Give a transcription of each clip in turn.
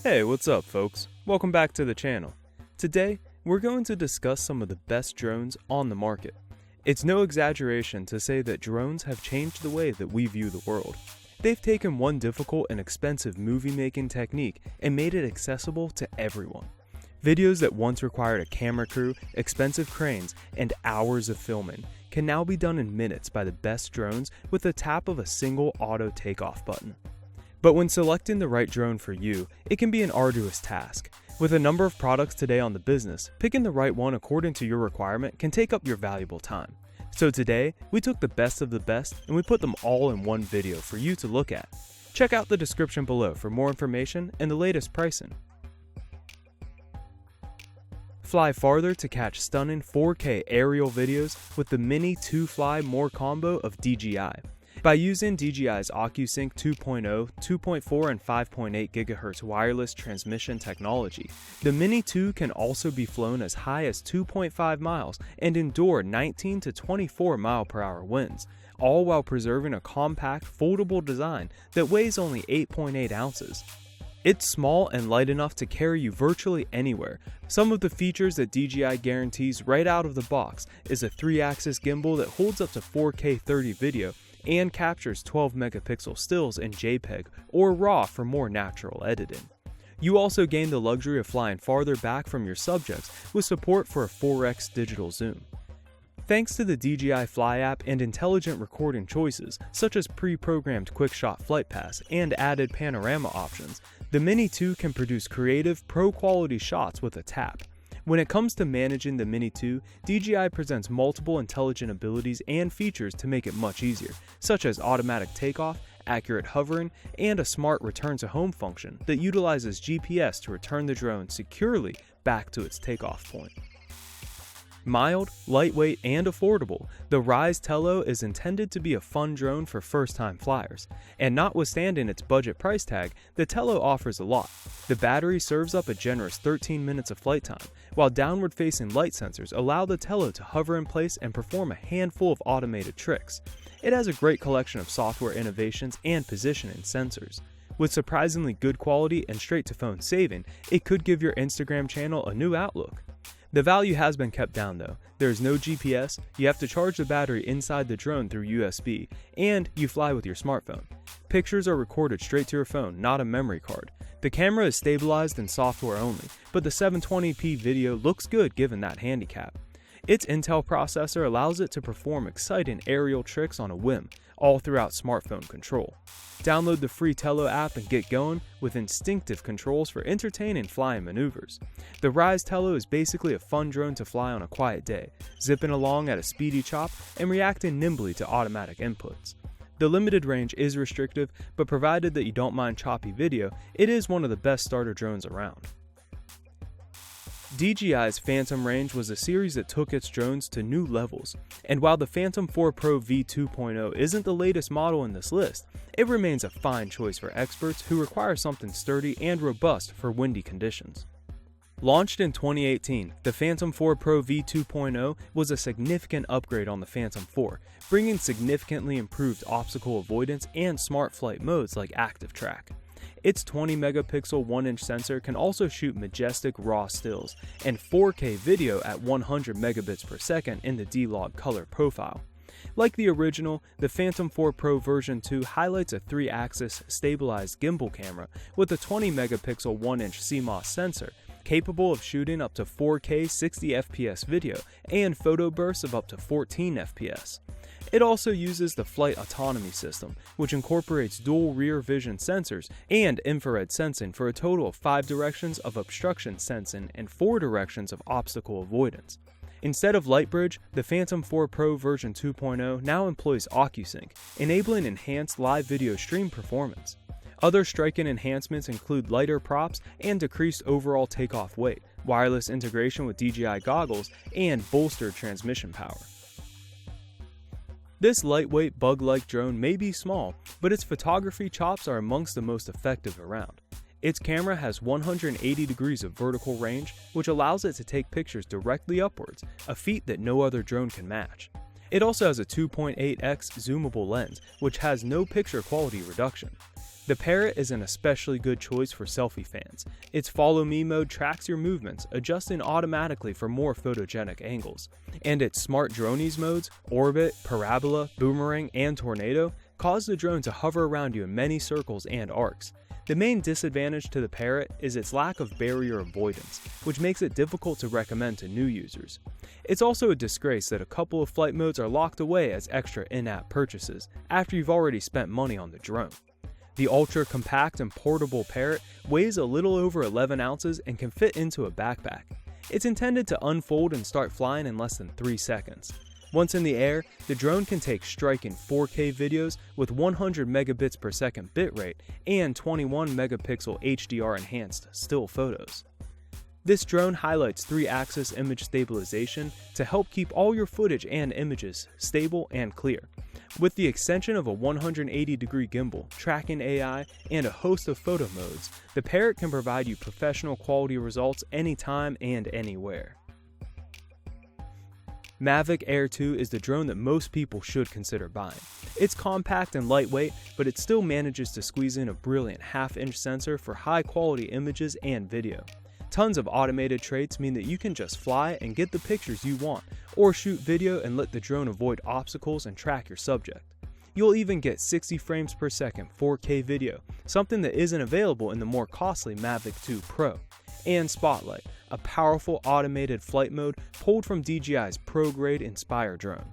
Hey, what's up folks? Welcome back to the channel. Today, we're going to discuss some of the best drones on the market. It's no exaggeration to say that drones have changed the way that we view the world. They've taken one difficult and expensive movie-making technique and made it accessible to everyone. Videos that once required a camera crew, expensive cranes, and hours of filming can now be done in minutes by the best drones with the tap of a single auto takeoff button. But when selecting the right drone for you, it can be an arduous task. With a number of products today on the business, picking the right one according to your requirement can take up your valuable time. So today, we took the best of the best and we put them all in one video for you to look at. Check out the description below for more information and the latest pricing. Fly farther to catch stunning 4K aerial videos with the Mini 2 Fly More combo of DJI. By using DJI's OcuSync 2.0, 2.4, and 5.8 GHz wireless transmission technology, the Mini 2 can also be flown as high as 2.5 miles and endure 19 to 24 mph winds, all while preserving a compact, foldable design that weighs only 8.8 ounces. It's small and light enough to carry you virtually anywhere. Some of the features that DJI guarantees right out of the box is a 3-axis gimbal that holds up to 4K 30 video and captures 12 megapixel stills in JPEG or RAW for more natural editing. You also gain the luxury of flying farther back from your subjects with support for a 4x digital zoom. Thanks to the DJI Fly app and intelligent recording choices, such as pre-programmed QuickShot Flight Pass and added panorama options, the Mini 2 can produce creative, pro-quality shots with a tap. When it comes to managing the Mini 2, DJI presents multiple intelligent abilities and features to make it much easier, such as automatic takeoff, accurate hovering, and a smart return to home function that utilizes GPS to return the drone securely back to its takeoff point. Mild, lightweight, and affordable, the Rise Tello is intended to be a fun drone for first-time flyers. And notwithstanding its budget price tag, the Tello offers a lot. The battery serves up a generous 13 minutes of flight time, while downward-facing light sensors allow the Tello to hover in place and perform a handful of automated tricks. It has a great collection of software innovations and positioning sensors. With surprisingly good quality and straight-to-phone saving, it could give your Instagram channel a new outlook. The value has been kept down though. There is no GPS, you have to charge the battery inside the drone through USB, and you fly with your smartphone. Pictures are recorded straight to your phone, not a memory card. The camera is stabilized in software only, but the 720p video looks good given that handicap. Its Intel processor allows it to perform exciting aerial tricks on a whim, all throughout smartphone control. Download the free Tello app and get going with instinctive controls for entertaining flying maneuvers. The Rise Tello is basically a fun drone to fly on a quiet day, zipping along at a speedy chop and reacting nimbly to automatic inputs. The limited range is restrictive, but provided that you don't mind choppy video, it is one of the best starter drones around. DJI's Phantom range was a series that took its drones to new levels, and while the Phantom 4 Pro V2.0 isn't the latest model in this list, it remains a fine choice for experts who require something sturdy and robust for windy conditions. Launched in 2018, the Phantom 4 Pro V2.0 was a significant upgrade on the Phantom 4, bringing significantly improved obstacle avoidance and smart flight modes like Active Track. Its 20 megapixel 1-inch sensor can also shoot majestic raw stills and 4K video at 100 megabits per second in the D-Log color profile. Like the original, the Phantom 4 Pro version 2 highlights a 3-axis stabilized gimbal camera with a 20 megapixel 1-inch CMOS sensor capable of shooting up to 4K 60 FPS video and photo bursts of up to 14 FPS. It also uses the Flight Autonomy System, which incorporates dual rear vision sensors and infrared sensing for a total of 5 directions of obstruction sensing and 4 directions of obstacle avoidance. Instead of Lightbridge, the Phantom 4 Pro version 2.0 now employs OcuSync, enabling enhanced live video stream performance. Other striking enhancements include lighter props and decreased overall takeoff weight, wireless integration with DJI goggles, and bolstered transmission power. This lightweight bug-like drone may be small, but its photography chops are amongst the most effective around. Its camera has 180 degrees of vertical range, which allows it to take pictures directly upwards, a feat that no other drone can match. It also has a 2.8x zoomable lens, which has no picture quality reduction. The Parrot is an especially good choice for selfie fans. Its Follow Me mode tracks your movements, adjusting automatically for more photogenic angles. And its Smart Drones modes, Orbit, Parabola, Boomerang, and Tornado, cause the drone to hover around you in many circles and arcs. The main disadvantage to the Parrot is its lack of barrier avoidance, which makes it difficult to recommend to new users. It's also a disgrace that a couple of flight modes are locked away as extra in-app purchases after you've already spent money on the drone. The ultra-compact and portable Parrot weighs a little over 11 ounces and can fit into a backpack. It's intended to unfold and start flying in less than 3 seconds. Once in the air, the drone can take striking 4K videos with 100 megabits per second bitrate and 21 megapixel HDR enhanced still photos. This drone highlights 3-axis image stabilization to help keep all your footage and images stable and clear. With the extension of a 180-degree gimbal, tracking AI, and a host of photo modes, the Parrot can provide you professional quality results anytime and anywhere. Mavic Air 2 is the drone that most people should consider buying. It's compact and lightweight, but it still manages to squeeze in a brilliant half-inch sensor for high-quality images and video. Tons of automated traits mean that you can just fly and get the pictures you want, or shoot video and let the drone avoid obstacles and track your subject. You'll even get 60 frames per second 4K video, something that isn't available in the more costly Mavic 2 Pro. And Spotlight, a powerful automated flight mode pulled from DJI's pro-grade Inspire drone.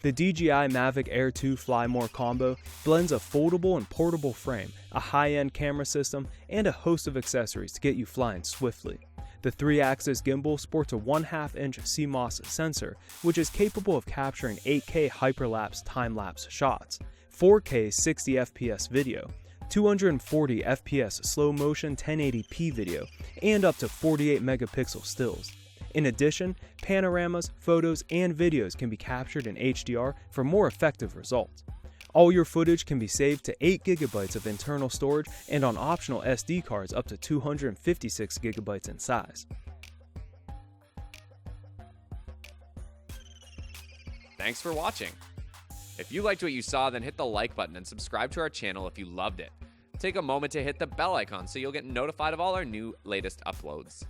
The DJI Mavic Air 2 Fly More combo blends a foldable and portable frame, a high-end camera system, and a host of accessories to get you flying swiftly. The 3-axis gimbal sports a 1/2-inch CMOS sensor, which is capable of capturing 8K hyperlapse time-lapse shots, 4K 60fps video, 240 fps slow motion 1080p video, and up to 48 megapixel stills. In addition, panoramas, photos, and videos can be captured in HDR for more effective results. All your footage can be saved to 8 GB of internal storage and on optional SD cards up to 256 GB in size. Thanks for watching. If you liked what you saw, then hit the like button and subscribe to our channel if you loved it. Take a moment to hit the bell icon so you'll get notified of all our latest uploads.